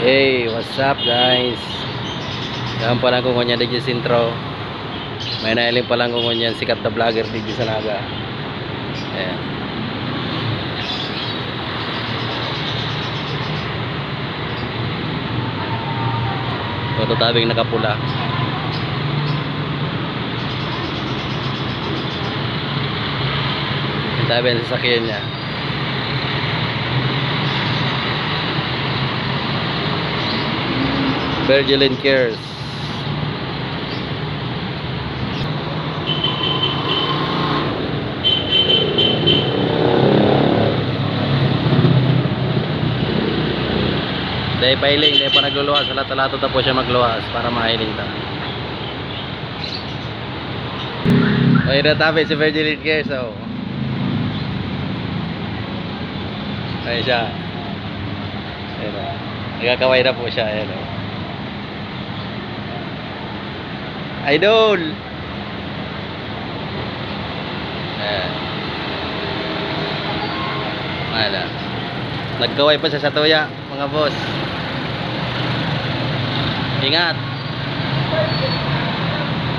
Hey, what's up guys? Yan pa lang kung kanya DJ Sintro. May nailing pa lang kung kanya sikat na vlogger DJ Sanaga. Ayan. Ito tabing nakapula. Tabi ang sasakyan niya. Virgilin Cares. Dahil pailing, dahil pa nagluluwas. Lato-lato tapos siya magluwas para mailing ta. Ayun na tabi si Virgilin Cares. Oh. Ayun siya. Ayun na. Nagkakaway na po siya. Ayun o. Idol! Ayan. Wala. Nagkaway pa siya sa tuya, mga boss. Ingat!